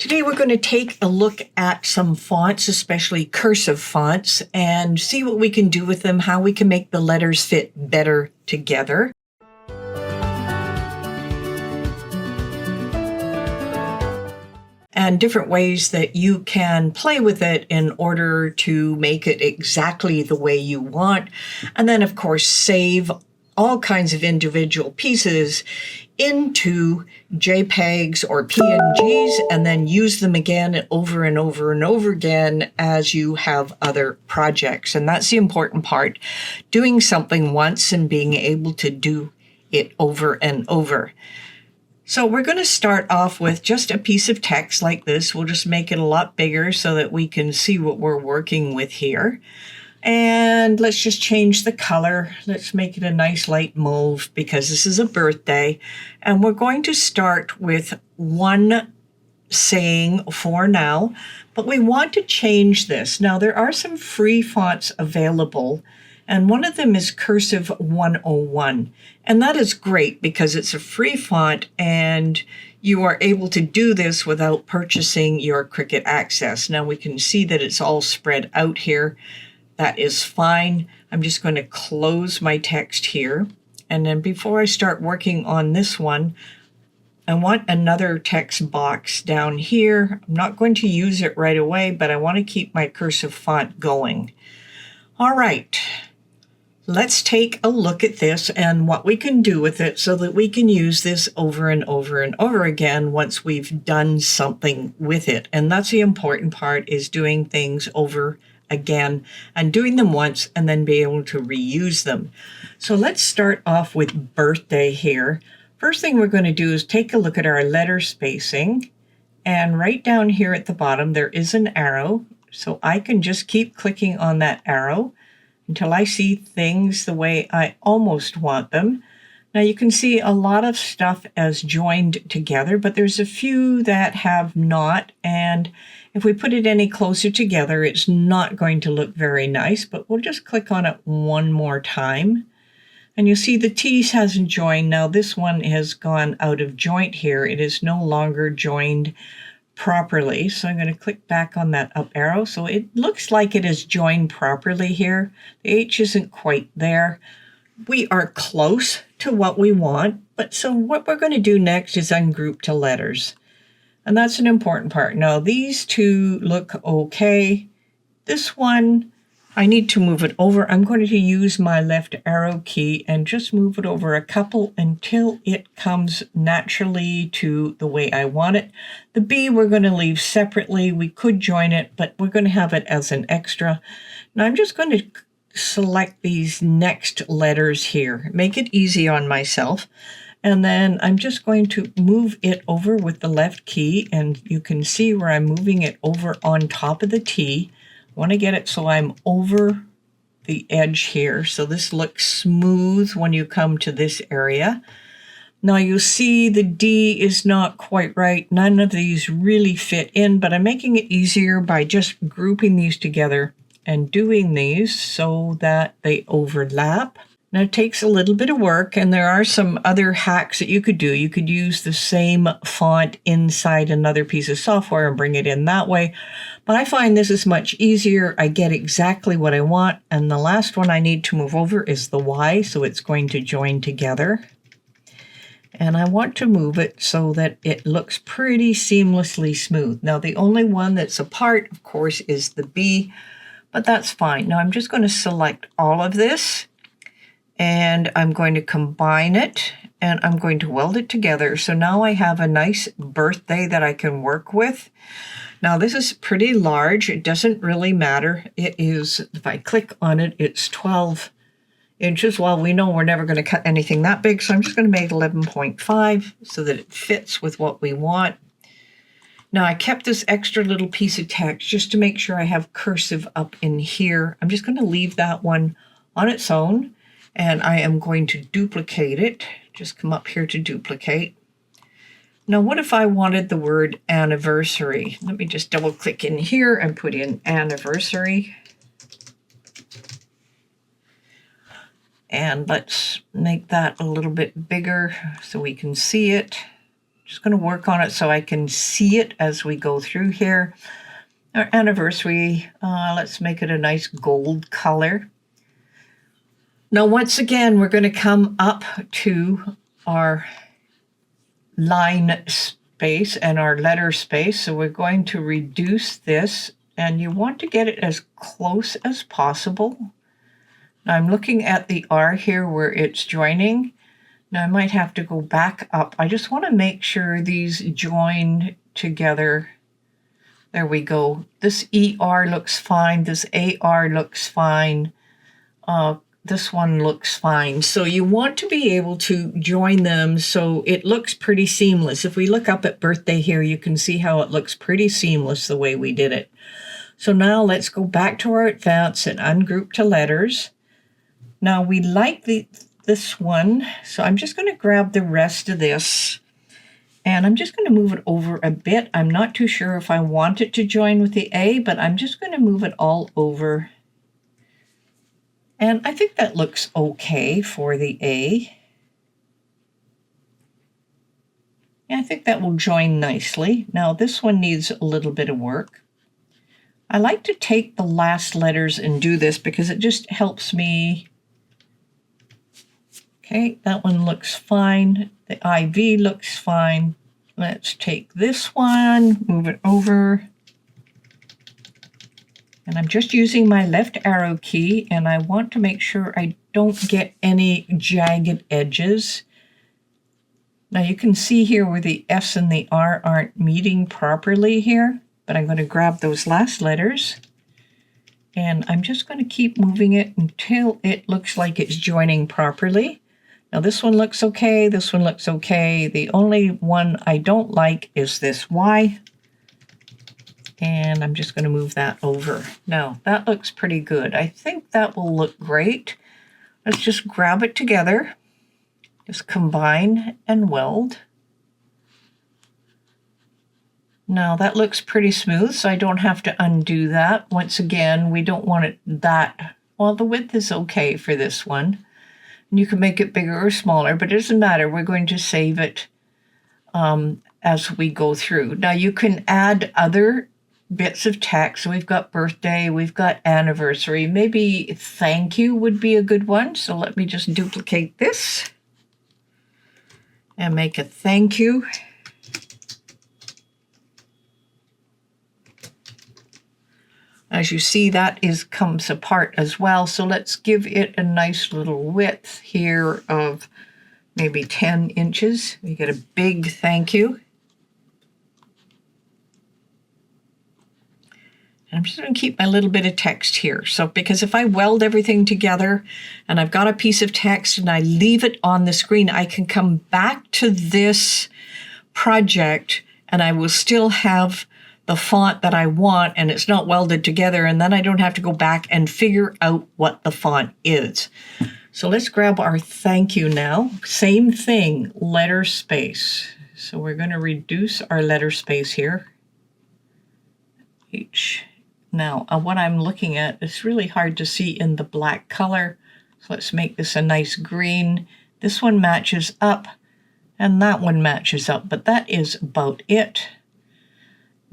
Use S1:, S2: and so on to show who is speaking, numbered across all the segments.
S1: Today we're going to take a look at some fonts, especially cursive fonts, and see what we can do with them, how we can make the letters fit better together. And different ways that you can play with it in order to make it exactly the way you want. And then, of course, save all kinds of individual pieces into JPEGs or PNGs and then use them again over and over and over again as you have other projects. And that's the important part, doing something once and being able to do it over and over. So we're going to start off with just a piece of text like this. We'll just make it a lot bigger so that we can see what we're working with here. And let's just change the color. Let's make it a nice light mauve because this is a birthday. And we're going to start with one saying for now, but we want to change this. Now, there are some free fonts available, and one of them is Cursive 101. And that is great because it's a free font and you are able to do this without purchasing your Cricut Access. Now we can see that it's all spread out here. That is fine. I'm just going to close my text here. And then before I start working on this one, I want another text box down here. I'm not going to use it right away, but I want to keep my cursive font going. All right. Let's take a look at this and what we can do with it so that we can use this over and over and over again once we've done something with it. And that's the important part, is doing things over again and doing them once and then be able to reuse them. So let's start off with birthday here. First thing we're going to do is take a look at our letter spacing, and right down here at the bottom there is an arrow. So I can just keep clicking on that arrow until I see things the way I almost want them. Now you can see a lot of stuff as joined together, but there's a few that have not, and if we put it any closer together, it's not going to look very nice, but we'll just click on it one more time. And you'll see the T's hasn't joined. Now this one has gone out of joint here. It is no longer joined properly. So I'm going to click back on that up arrow. So it looks like it is joined properly here. The H isn't quite there. We are close to what we want. But so what we're going to do next is ungroup to letters. And that's an important part. Now these two look okay. This one, I need to move it over. I'm going to use my left arrow key and just move it over a couple until it comes naturally to the way I want it. The B we're going to leave separately. We could join it, but we're going to have it as an extra. Now I'm just going to select these next letters here. Make it easy on myself. And then I'm just going to move it over with the left key, and you can see where I'm moving it over on top of the T. I want to get it so I'm over the edge here. So this looks smooth when you come to this area. Now you see the D is not quite right. None of these really fit in, but I'm making it easier by just grouping these together and doing these so that they overlap. Now it takes a little bit of work, and there are some other hacks that you could do. You could use the same font inside another piece of software and bring it in that way. But I find this is much easier. I get exactly what I want. And the last one I need to move over is the Y, so it's going to join together. And I want to move it so that it looks pretty seamlessly smooth. Now the only one that's apart, of course, is the B, but that's fine. Now I'm just going to select all of this, and I'm going to combine it, and I'm going to weld it together. So now I have a nice birthday that I can work with. Now this is pretty large. It doesn't really matter. It is, if I click on it, it's 12 inches. Well, we know we're never going to cut anything that big, so I'm just going to make 11.5 so that it fits with what we want. Now I kept this extra little piece of text just to make sure I have cursive up in here. I'm just going to leave that one on its own. And I am going to duplicate it. Just come up here to duplicate. Now, what if I wanted the word anniversary? Let me just double click in here and put in anniversary. And let's make that a little bit bigger so we can see it. Just going to work on it so I can see it as we go through here. Our anniversary, let's make it a nice gold color. Now, once again, we're going to come up to our line space and our letter space. So we're going to reduce this, and you want to get it as close as possible. Now I'm looking at the R here where it's joining. Now I might have to go back up. I just want to make sure these join together. There we go. This ER looks fine. This AR looks fine. This one looks fine. So you want to be able to join them so it looks pretty seamless. If we look up at birthday here, you can see how it looks pretty seamless the way we did it. So now let's go back to our advance and ungroup to letters. Now we like this one, so I'm just going to grab the rest of this and I'm just going to move it over a bit. I'm not too sure if I want it to join with the A, but I'm just going to move it all over. And I think that looks okay for the A. Yeah, I think that will join nicely. Now this one needs a little bit of work. I like to take the last letters and do this because it just helps me. Okay, that one looks fine. The IV looks fine. Let's take this one, move it over. And I'm just using my left arrow key, and I want to make sure I don't get any jagged edges. Now you can see here where the S and the R aren't meeting properly here, but I'm going to grab those last letters, and I'm just going to keep moving it until it looks like it's joining properly. Now this one looks okay, this one looks okay. The only one I don't like is this Y. And I'm just going to move that over. Now that looks pretty good. I think that will look great. Let's just grab it together. Just combine and weld. Now that looks pretty smooth, so I don't have to undo that. Once again, we don't want it that, well, the width is okay for this one. You can make it bigger or smaller, but it doesn't matter. We're going to save it as we go through. Now you can add other bits of text. So we've got birthday, we've got anniversary. Maybe thank you would be a good one. So let me just duplicate this and make a thank you. As you see, that comes apart as well. So let's give it a nice little width here of maybe 10 inches. We get a big thank you. And I'm just going to keep my little bit of text here. So because if I weld everything together and I've got a piece of text and I leave it on the screen, I can come back to this project and I will still have the font that I want, and it's not welded together, and then I don't have to go back and figure out what the font is. So let's grab our thank you now. Same thing, letter space. So we're going to reduce our letter space here. H. Now, what I'm looking at is really hard to see in the black color. So let's make this a nice green. This one matches up, and that one matches up, but that is about it.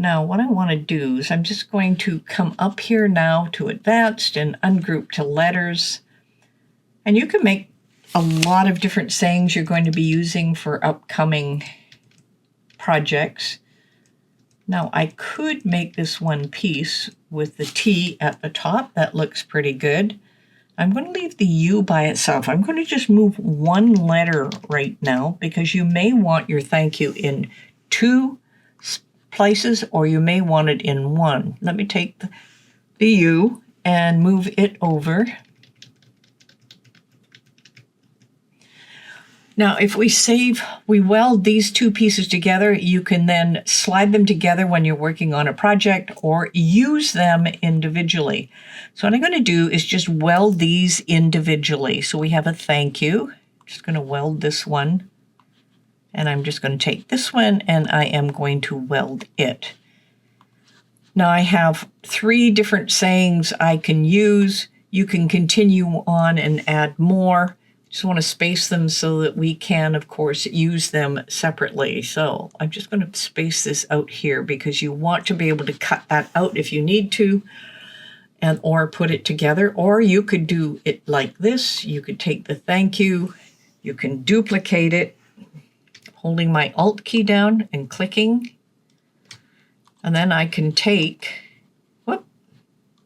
S1: Now, what I want to do is I'm just going to come up here now to advanced and ungroup to letters. And you can make a lot of different sayings you're going to be using for upcoming projects. Now, I could make this one piece with the T at the top. That looks pretty good. I'm going to leave the U by itself. I'm going to just move one letter right now because you may want your thank you in two places, or you may want it in one. Let me take the U and move it over. Now, if we weld these two pieces together, you can then slide them together when you're working on a project or use them individually. So what I'm going to do is just weld these individually. So we have a thank you. Just going to weld this one. And I'm just going to take this one and I am going to weld it. Now I have 3 different sayings I can use. You can continue on and add more. Just want to space them so that we can, of course, use them separately. So I'm just going to space this out here because you want to be able to cut that out if you need to, and or put it together. Or you could do it like this. You could take the thank you, you can duplicate it, holding my Alt key down and clicking. And then I can take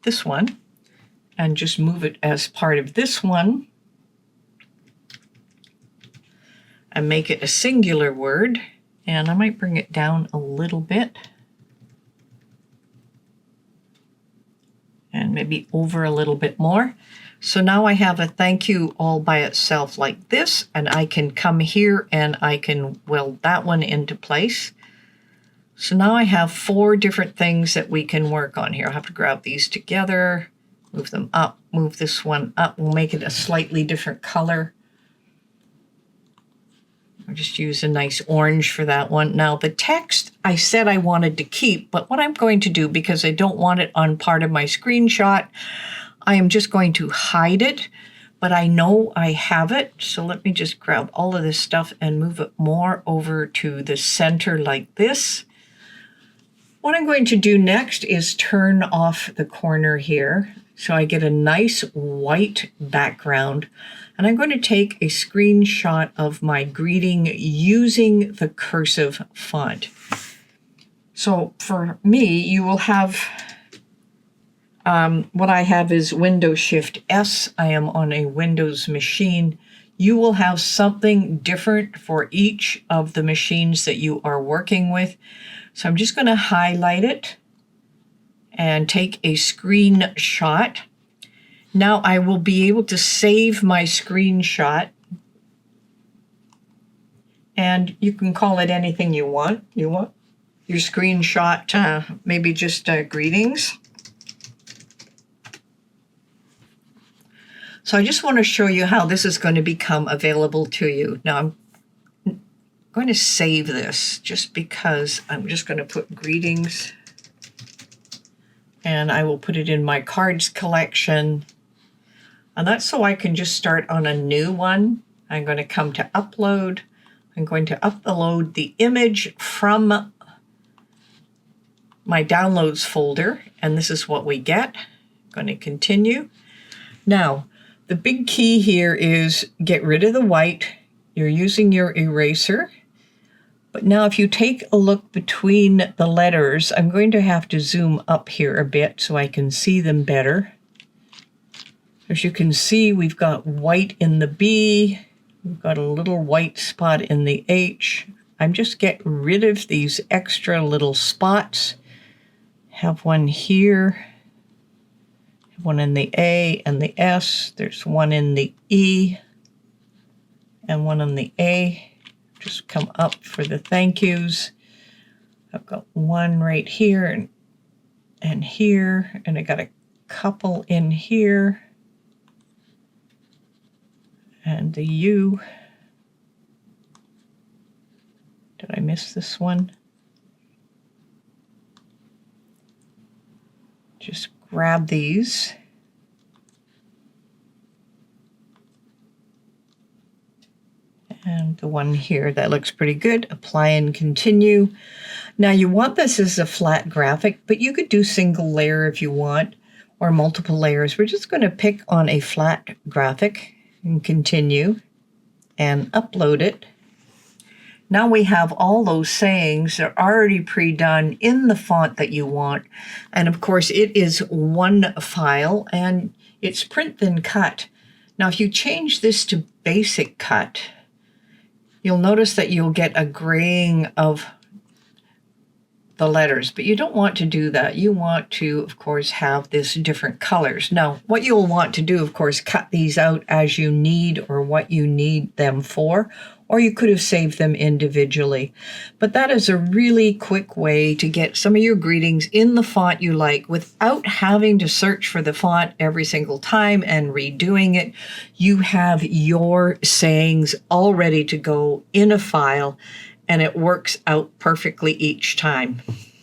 S1: this one and just move it as part of this one and make it a singular word. And I might bring it down a little bit and maybe over a little bit more. So now I have a thank you all by itself like this, and I can come here and I can weld that one into place. So now I have 4 different things that we can work on here. I'll have to grab these together, move them up, move this one up. We'll make it a slightly different color. I'll just use a nice orange for that one. Now the text I said I wanted to keep, but what I'm going to do, because I don't want it on part of my screenshot, I am just going to hide it, but I know I have it. So let me just grab all of this stuff and move it more over to the center like this. What I'm going to do next is turn off the corner here so I get a nice white background. And I'm going to take a screenshot of my greeting using the cursive font. So for me, you will have, what I have is Windows Shift S. I am on a Windows machine. You will have something different for each of the machines that you are working with. So I'm just going to highlight it and take a screenshot. Now I will be able to save my screenshot, and you can call it anything you want. Your screenshot, maybe just greetings. So I just want to show you how this is going to become available to you. Now I'm going to save this just because I'm just going to put greetings, and I will put it in my cards collection. And that's so I can just start on a new one. I'm going to come to upload. I'm going to upload the image from my downloads folder, and this is what we get. I'm going to continue. Now, the big key here is get rid of the white. You're using your eraser. But now if you take a look between the letters, I'm going to have to zoom up here a bit so I can see them better. As you can see, we've got white in the B. We've got a little white spot in the H. I'm just getting rid of these extra little spots. Have one here. Have one in the A and the S. There's one in the E and one in the A. Just come up for the thank yous. I've got one right here and here, and I got a couple in here. And the U. Did I miss this one? Just grab these. And the one here, that looks pretty good. Apply and continue. Now you want this as a flat graphic, but you could do single layer if you want, or multiple layers. We're just going to pick on a flat graphic and continue and upload it. Now we have all those sayings that are already pre-done in the font that you want. And of course it is one file and it's print then cut. Now if you change this to basic cut, you'll notice that you'll get a graying of the letters, but you don't want to do that. You want to, of course, have this different colors. Now, what you'll want to do, of course, cut these out as you need or what you need them for, or you could have saved them individually. But that is a really quick way to get some of your greetings in the font you like without having to search for the font every single time and redoing it. You have your sayings all ready to go in a file, and it works out perfectly each time.